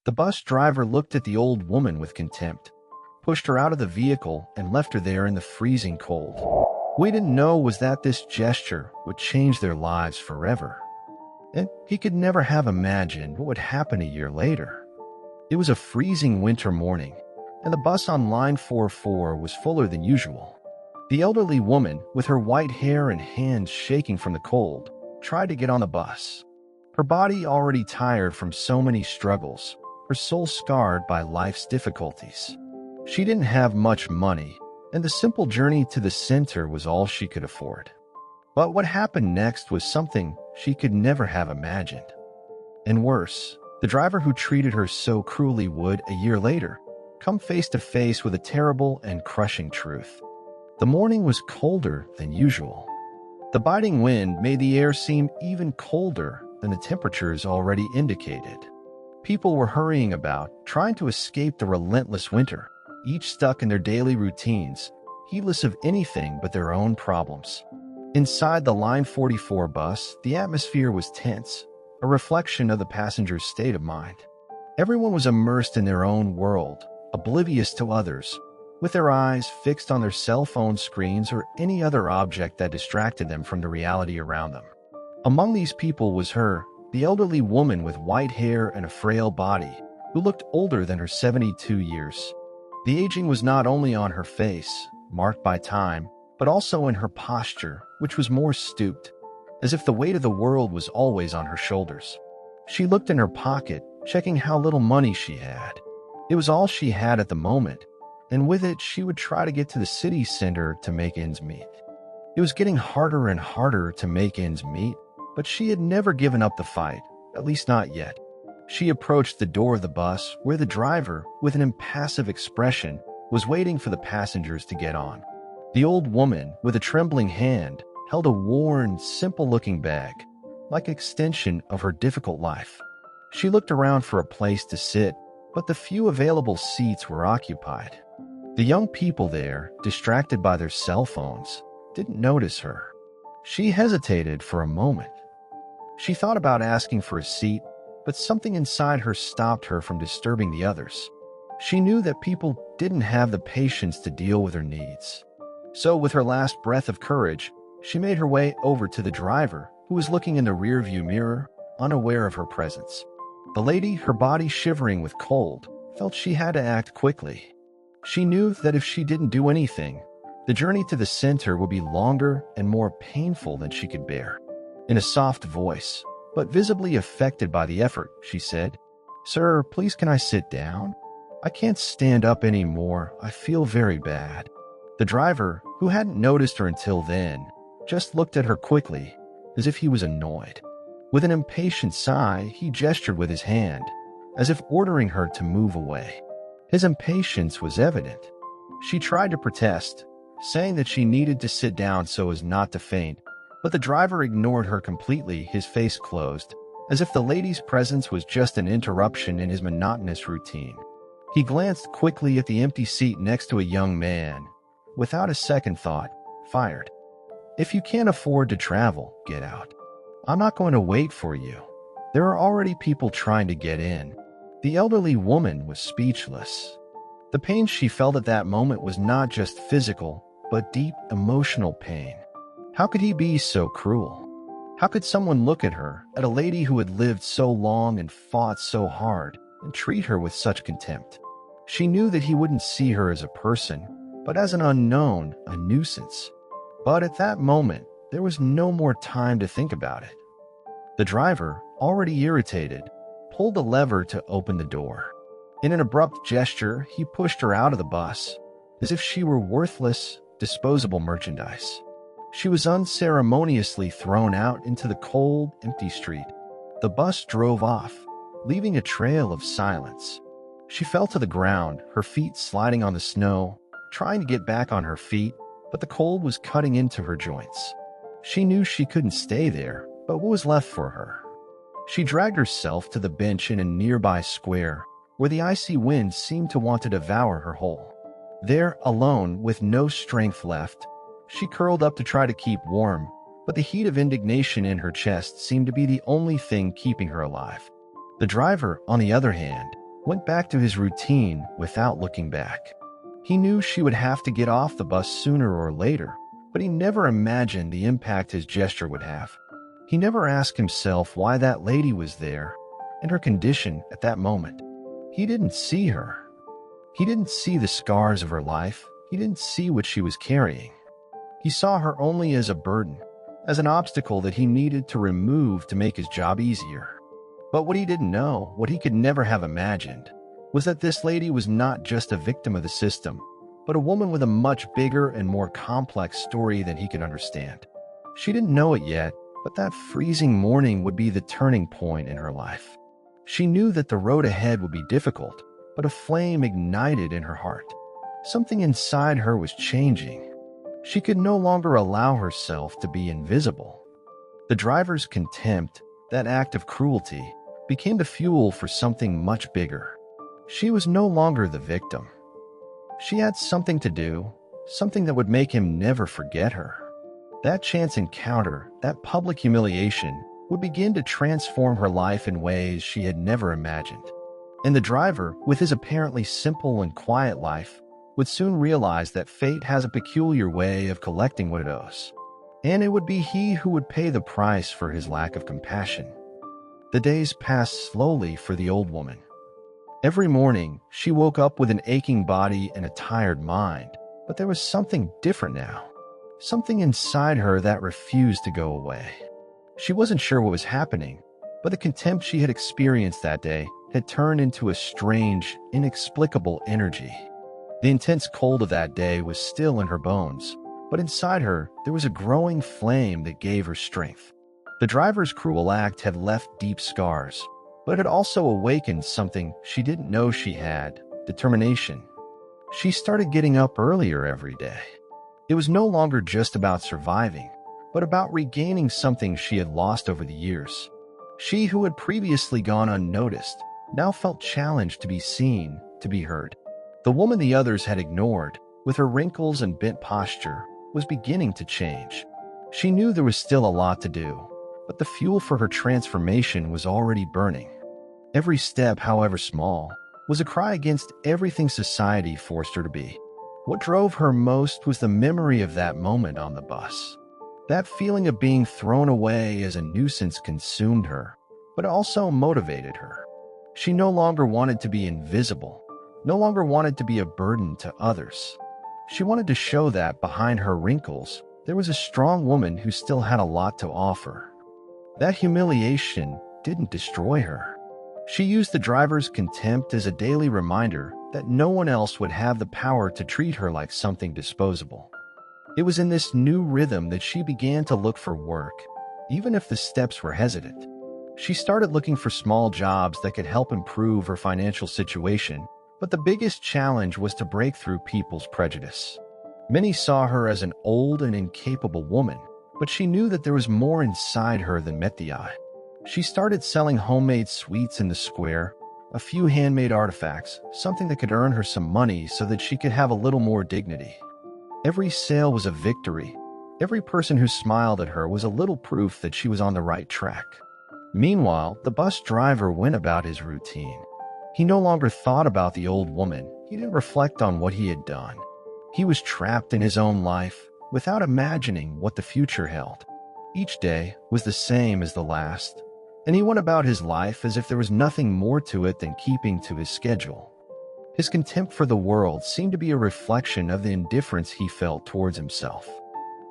The bus driver looked at the old woman with contempt, pushed her out of the vehicle, and left her there in the freezing cold. What he didn't know was that this gesture would change their lives forever. And he could never have imagined what would happen a year later. It was a freezing winter morning, and the bus on line 44 was fuller than usual. The elderly woman, with her white hair and hands shaking from the cold, tried to get on the bus. Her body already tired from so many struggles, her soul scarred by life's difficulties. She didn't have much money, and the simple journey to the center was all she could afford. But what happened next was something she could never have imagined. And worse, the driver who treated her so cruelly would, a year later, come face to face with a terrible and crushing truth. The morning was colder than usual. The biting wind made the air seem even colder than the temperatures already indicated. People were hurrying about, trying to escape the relentless winter, each stuck in their daily routines, heedless of anything but their own problems. Inside the Line 44 bus, the atmosphere was tense, a reflection of the passengers' state of mind. Everyone was immersed in their own world, oblivious to others, with their eyes fixed on their cell phone screens or any other object that distracted them from the reality around them. Among these people was her, the elderly woman with white hair and a frail body, who looked older than her 72 years. The aging was not only on her face, marked by time, but also in her posture, which was more stooped, as if the weight of the world was always on her shoulders. She looked in her pocket, checking how little money she had. It was all she had at the moment, and with it she would try to get to the city center to make ends meet. It was getting harder and harder to make ends meet, but she had never given up the fight, at least not yet. She approached the door of the bus, where the driver, with an impassive expression, was waiting for the passengers to get on. The old woman, with a trembling hand, held a worn, simple-looking bag, like an extension of her difficult life. She looked around for a place to sit, but the few available seats were occupied. The young people there, distracted by their cell phones, didn't notice her. She hesitated for a moment. She thought about asking for a seat, but something inside her stopped her from disturbing the others. She knew that people didn't have the patience to deal with her needs. So, with her last breath of courage, she made her way over to the driver, who was looking in the rearview mirror, unaware of her presence. The lady, her body shivering with cold, felt she had to act quickly. She knew that if she didn't do anything, the journey to the center would be longer and more painful than she could bear. In a soft voice, but visibly affected by the effort, she said, "Sir, please can I sit down? I can't stand up anymore. I feel very bad." The driver, who hadn't noticed her until then, just looked at her quickly, as if he was annoyed. With an impatient sigh, he gestured with his hand, as if ordering her to move away. His impatience was evident. She tried to protest, saying that she needed to sit down so as not to faint, but the driver ignored her completely, his face closed, as if the lady's presence was just an interruption in his monotonous routine. He glanced quickly at the empty seat next to a young man. Without a second thought, fired. "If you can't afford to travel, get out. I'm not going to wait for you. There are already people trying to get in." The elderly woman was speechless. The pain she felt at that moment was not just physical, but deep emotional pain. How could he be so cruel? How could someone look at her, at a lady who had lived so long and fought so hard, and treat her with such contempt? She knew that he wouldn't see her as a person, but as an unknown, a nuisance. But at that moment, there was no more time to think about it. The driver, already irritated, pulled a lever to open the door. In an abrupt gesture, he pushed her out of the bus, as if she were worthless, disposable merchandise. She was unceremoniously thrown out into the cold, empty street. The bus drove off, leaving a trail of silence. She fell to the ground, her feet sliding on the snow, trying to get back on her feet, but the cold was cutting into her joints. She knew she couldn't stay there, but what was left for her? She dragged herself to the bench in a nearby square, where the icy wind seemed to want to devour her whole. There, alone, with no strength left, she curled up to try to keep warm, but the heat of indignation in her chest seemed to be the only thing keeping her alive. The driver, on the other hand, went back to his routine without looking back. He knew she would have to get off the bus sooner or later, but he never imagined the impact his gesture would have. He never asked himself why that lady was there and her condition at that moment. He didn't see her. He didn't see the scars of her life. He didn't see what she was carrying. He saw her only as a burden, as an obstacle that he needed to remove to make his job easier. But what he didn't know, what he could never have imagined, was that this lady was not just a victim of the system, but a woman with a much bigger and more complex story than he could understand. She didn't know it yet, but that freezing morning would be the turning point in her life. She knew that the road ahead would be difficult, but a flame ignited in her heart. Something inside her was changing. She could no longer allow herself to be invisible. The driver's contempt, that act of cruelty, became the fuel for something much bigger. She was no longer the victim. She had something to do, something that would make him never forget her. That chance encounter, that public humiliation, would begin to transform her life in ways she had never imagined. And the driver, with his apparently simple and quiet life, would soon realize that fate has a peculiar way of collecting what it owes. And it would be he who would pay the price for his lack of compassion. The days passed slowly for the old woman. Every morning, she woke up with an aching body and a tired mind, but there was something different now. Something inside her that refused to go away. She wasn't sure what was happening, but the contempt she had experienced that day had turned into a strange, inexplicable energy. The intense cold of that day was still in her bones, but inside her there was a growing flame that gave her strength. The driver's cruel act had left deep scars, but it had also awakened something she didn't know she had: determination. She started getting up earlier every day. It was no longer just about surviving, but about regaining something she had lost over the years. She, who had previously gone unnoticed, now felt challenged to be seen, to be heard. The woman the others had ignored, with her wrinkles and bent posture, was beginning to change. She knew there was still a lot to do, but the fuel for her transformation was already burning. Every step, however small, was a cry against everything society forced her to be. What drove her most was the memory of that moment on the bus. That feeling of being thrown away as a nuisance consumed her, but also motivated her. She no longer wanted to be invisible, no longer wanted to be a burden to others. She wanted to show that behind her wrinkles, there was a strong woman who still had a lot to offer. That humiliation didn't destroy her. She used the driver's contempt as a daily reminder that no one else would have the power to treat her like something disposable. It was in this new rhythm that she began to look for work, even if the steps were hesitant. She started looking for small jobs that could help improve her financial situation, but the biggest challenge was to break through people's prejudice. Many saw her as an old and incapable woman, but she knew that there was more inside her than met the eye. She started selling homemade sweets in the square, a few handmade artifacts, something that could earn her some money so that she could have a little more dignity. Every sale was a victory. Every person who smiled at her was a little proof that she was on the right track. Meanwhile, the bus driver went about his routine. He no longer thought about the old woman. He didn't reflect on what he had done. He was trapped in his own life, without imagining what the future held. Each day was the same as the last, and he went about his life as if there was nothing more to it than keeping to his schedule. His contempt for the world seemed to be a reflection of the indifference he felt towards himself.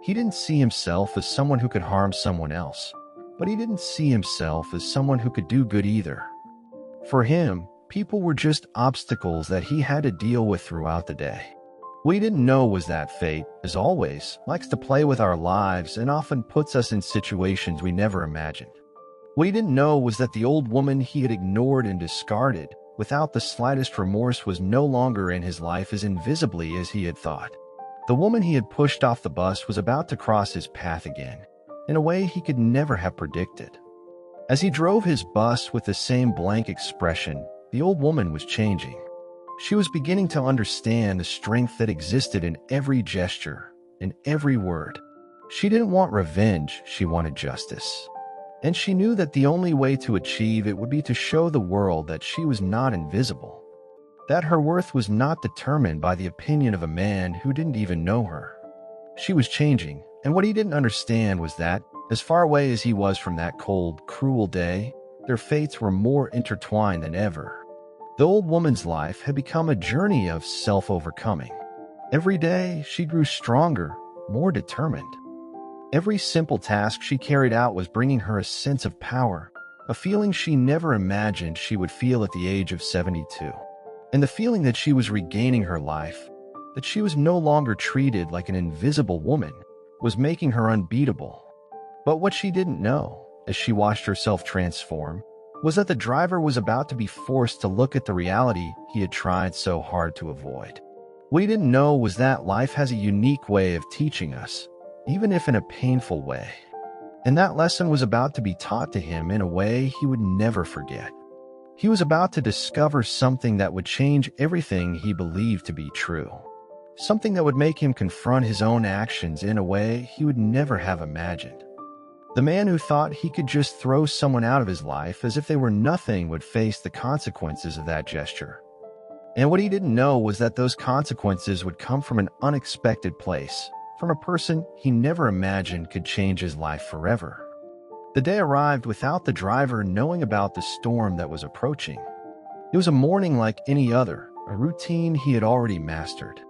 He didn't see himself as someone who could harm someone else, but he didn't see himself as someone who could do good either. For him, people were just obstacles that he had to deal with throughout the day. What he didn't know was that fate, as always, likes to play with our lives and often puts us in situations we never imagined. What he didn't know was that the old woman he had ignored and discarded without the slightest remorse was no longer in his life as invisibly as he had thought. The woman he had pushed off the bus was about to cross his path again, in a way he could never have predicted. As he drove his bus with the same blank expression, the old woman was changing. She was beginning to understand the strength that existed in every gesture, in every word. She didn't want revenge, she wanted justice. And she knew that the only way to achieve it would be to show the world that she was not invisible, that her worth was not determined by the opinion of a man who didn't even know her. She was changing, and what he didn't understand was that, as far away as he was from that cold, cruel day, their fates were more intertwined than ever. The old woman's life had become a journey of self-overcoming. Every day, she grew stronger, more determined. Every simple task she carried out was bringing her a sense of power, a feeling she never imagined she would feel at the age of 72. And the feeling that she was regaining her life, that she was no longer treated like an invisible woman, was making her unbeatable. But what she didn't know, as she watched herself transform, was that the driver was about to be forced to look at the reality he had tried so hard to avoid. What he didn't know was that life has a unique way of teaching us, even if in a painful way. And that lesson was about to be taught to him in a way he would never forget. He was about to discover something that would change everything he believed to be true. Something that would make him confront his own actions in a way he would never have imagined. The man who thought he could just throw someone out of his life as if they were nothing would face the consequences of that gesture. And what he didn't know was that those consequences would come from an unexpected place, from a person he never imagined could change his life forever. The day arrived without the driver knowing about the storm that was approaching. It was a morning like any other, a routine he had already mastered.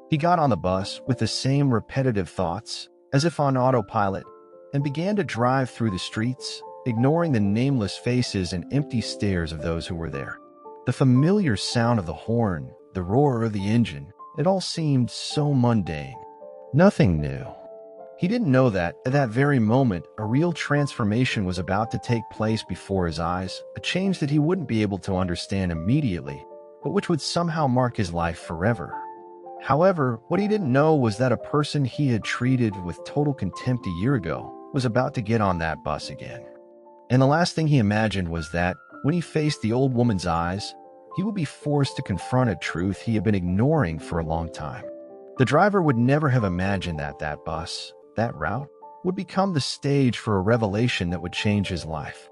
He got on the bus with the same repetitive thoughts, as if on autopilot, and began to drive through the streets, ignoring the nameless faces and empty stares of those who were there. The familiar sound of the horn, the roar of the engine, it all seemed so mundane. Nothing new. He didn't know that, at that very moment, a real transformation was about to take place before his eyes, a change that he wouldn't be able to understand immediately, but which would somehow mark his life forever. However, what he didn't know was that a person he had treated with total contempt a year ago was about to get on that bus again. And the last thing he imagined was that, when he faced the old woman's eyes, he would be forced to confront a truth he had been ignoring for a long time. The driver would never have imagined that that bus, that route, would become the stage for a revelation that would change his life.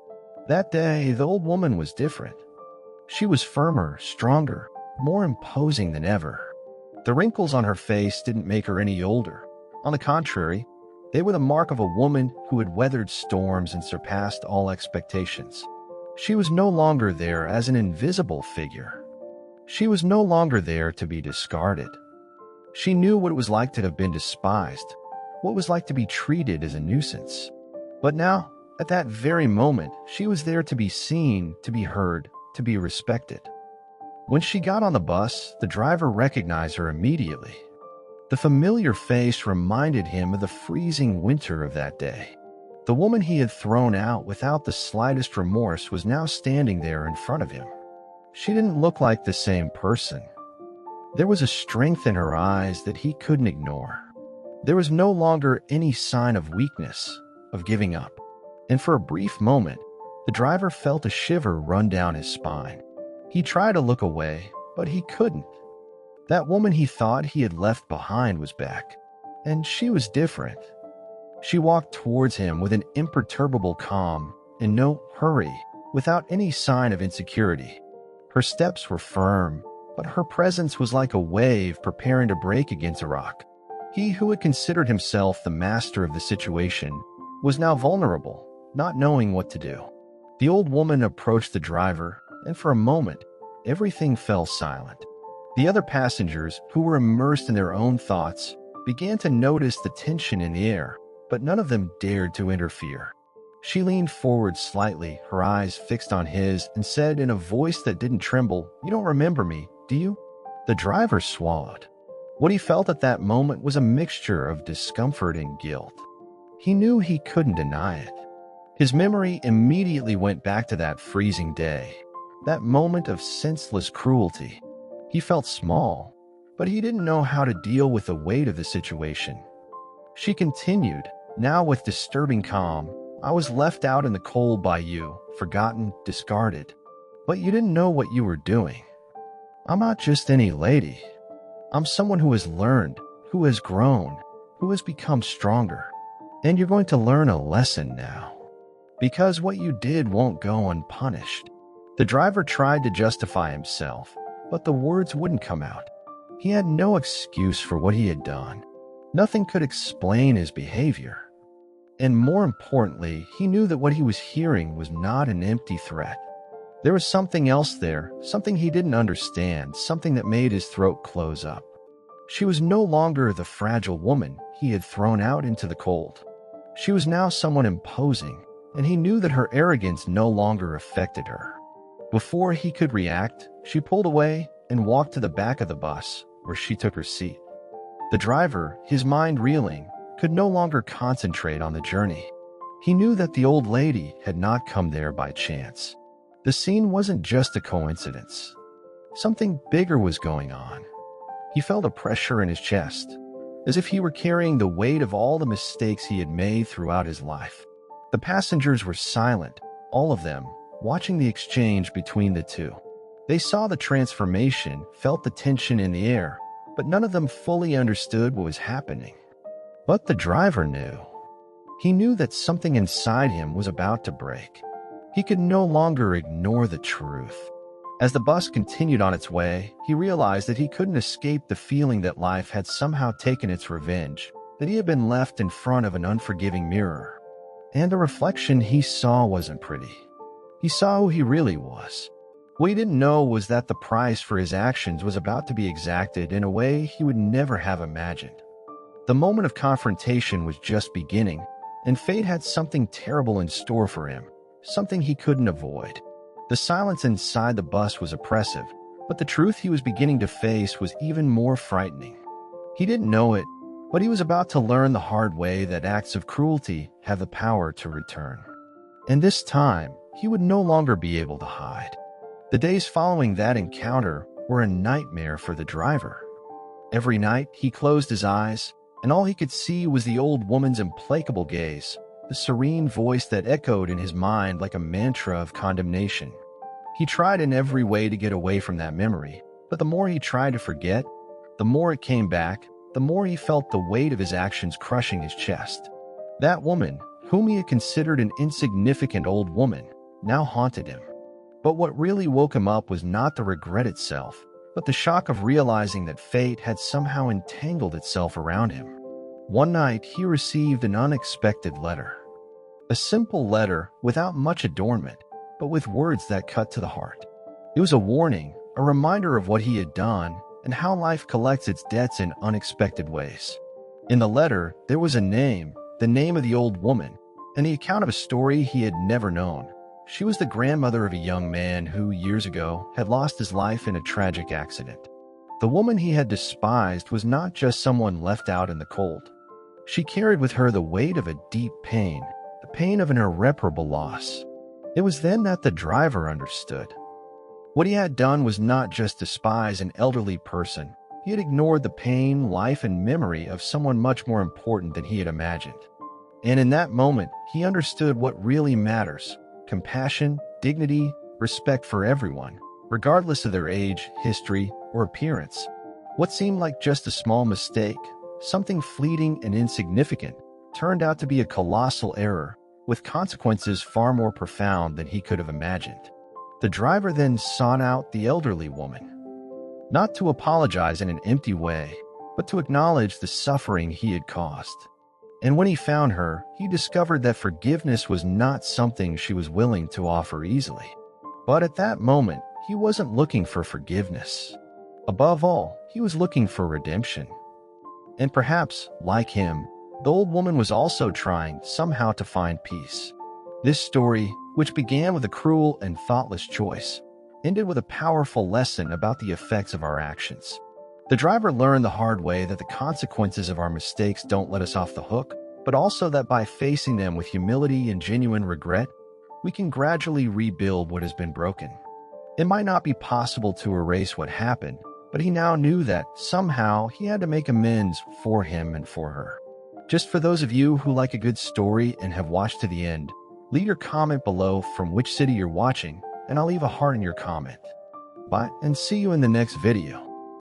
That day, the old woman was different. She was firmer, stronger, more imposing than ever. The wrinkles on her face didn't make her any older. On the contrary, they were the mark of a woman who had weathered storms and surpassed all expectations. She was no longer there as an invisible figure. She was no longer there to be discarded. She knew what it was like to have been despised, what it was like to be treated as a nuisance. But now, at that very moment, she was there to be seen, to be heard, to be respected. When she got on the bus, the driver recognized her immediately. The familiar face reminded him of the freezing winter of that day. The woman he had thrown out without the slightest remorse was now standing there in front of him. She didn't look like the same person. There was a strength in her eyes that he couldn't ignore. There was no longer any sign of weakness, of giving up. And for a brief moment, the driver felt a shiver run down his spine. He tried to look away, but he couldn't. That woman he thought he had left behind was back, and she was different. She walked towards him with an imperturbable calm, in no hurry, without any sign of insecurity. Her steps were firm, but her presence was like a wave preparing to break against a rock. He who had considered himself the master of the situation was now vulnerable, not knowing what to do. The old woman approached the driver, and for a moment, everything fell silent. The other passengers, who were immersed in their own thoughts, began to notice the tension in the air, but none of them dared to interfere. She leaned forward slightly, her eyes fixed on his, and said in a voice that didn't tremble, "You don't remember me, do you?" The driver swallowed. What he felt at that moment was a mixture of discomfort and guilt. He knew he couldn't deny it. His memory immediately went back to that freezing day, that moment of senseless cruelty. He felt small, but he didn't know how to deal with the weight of the situation. She continued, now with disturbing calm, "I was left out in the cold by you, forgotten, discarded. But you didn't know what you were doing. I'm not just any lady. I'm someone who has learned, who has grown, who has become stronger. And you're going to learn a lesson now." because what you did won't go unpunished. The driver tried to justify himself, but the words wouldn't come out. He had no excuse for what he had done. Nothing could explain his behavior. And more importantly, he knew that what he was hearing was not an empty threat. There was something else there, something he didn't understand, something that made his throat close up. She was no longer the fragile woman he had thrown out into the cold. She was now someone imposing, and he knew that her arrogance no longer affected her. Before he could react, she pulled away and walked to the back of the bus, where she took her seat. The driver, his mind reeling, could no longer concentrate on the journey. He knew that the old lady had not come there by chance. The scene wasn't just a coincidence. Something bigger was going on. He felt a pressure in his chest, as if he were carrying the weight of all the mistakes he had made throughout his life. The passengers were silent, all of them, watching the exchange between the two. They saw the transformation, felt the tension in the air, but none of them fully understood what was happening. But the driver knew. He knew that something inside him was about to break. He could no longer ignore the truth. As the bus continued on its way, he realized that he couldn't escape the feeling that life had somehow taken its revenge, that he had been left in front of an unforgiving mirror. And the reflection he saw wasn't pretty. He saw who he really was. What he didn't know was that the price for his actions was about to be exacted in a way he would never have imagined. The moment of confrontation was just beginning, and fate had something terrible in store for him, something he couldn't avoid. The silence inside the bus was oppressive, but the truth he was beginning to face was even more frightening. He didn't know it, but he was about to learn the hard way that acts of cruelty have the power to return. And this time, he would no longer be able to hide. The days following that encounter were a nightmare for the driver. Every night, he closed his eyes, and all he could see was the old woman's implacable gaze, the serene voice that echoed in his mind like a mantra of condemnation. He tried in every way to get away from that memory, but the more he tried to forget, the more it came back, the more he felt the weight of his actions crushing his chest. That woman, whom he had considered an insignificant old woman, now haunted him. But what really woke him up was not the regret itself, but the shock of realizing that fate had somehow entangled itself around him. One night, he received an unexpected letter. A simple letter without much adornment, but with words that cut to the heart. It was a warning, a reminder of what he had done and how life collects its debts in unexpected ways. In the letter, there was a name, the name of the old woman, and the account of a story he had never known. She was the grandmother of a young man who, years ago, had lost his life in a tragic accident. The woman he had despised was not just someone left out in the cold. She carried with her the weight of a deep pain, the pain of an irreparable loss. It was then that the driver understood. What he had done was not just despise an elderly person. He had ignored the pain, life, and memory of someone much more important than he had imagined. And in that moment, he understood what really matters: compassion, dignity, respect for everyone, regardless of their age, history, or appearance. What seemed like just a small mistake, something fleeting and insignificant, turned out to be a colossal error, with consequences far more profound than he could have imagined. The driver then sought out the elderly woman, not to apologize in an empty way, but to acknowledge the suffering he had caused. And when he found her, he discovered that forgiveness was not something she was willing to offer easily. But at that moment, he wasn't looking for forgiveness. Above all, he was looking for redemption. And perhaps, like him, the old woman was also trying somehow to find peace. This story, which began with a cruel and thoughtless choice, ended with a powerful lesson about the effects of our actions. The driver learned the hard way that the consequences of our mistakes don't let us off the hook, but also that by facing them with humility and genuine regret, we can gradually rebuild what has been broken. It might not be possible to erase what happened, but he now knew that somehow he had to make amends for him and for her. Just for those of you who like a good story and have watched to the end, leave your comment below from which city you're watching, and I'll leave a heart in your comment. Bye, and see you in the next video.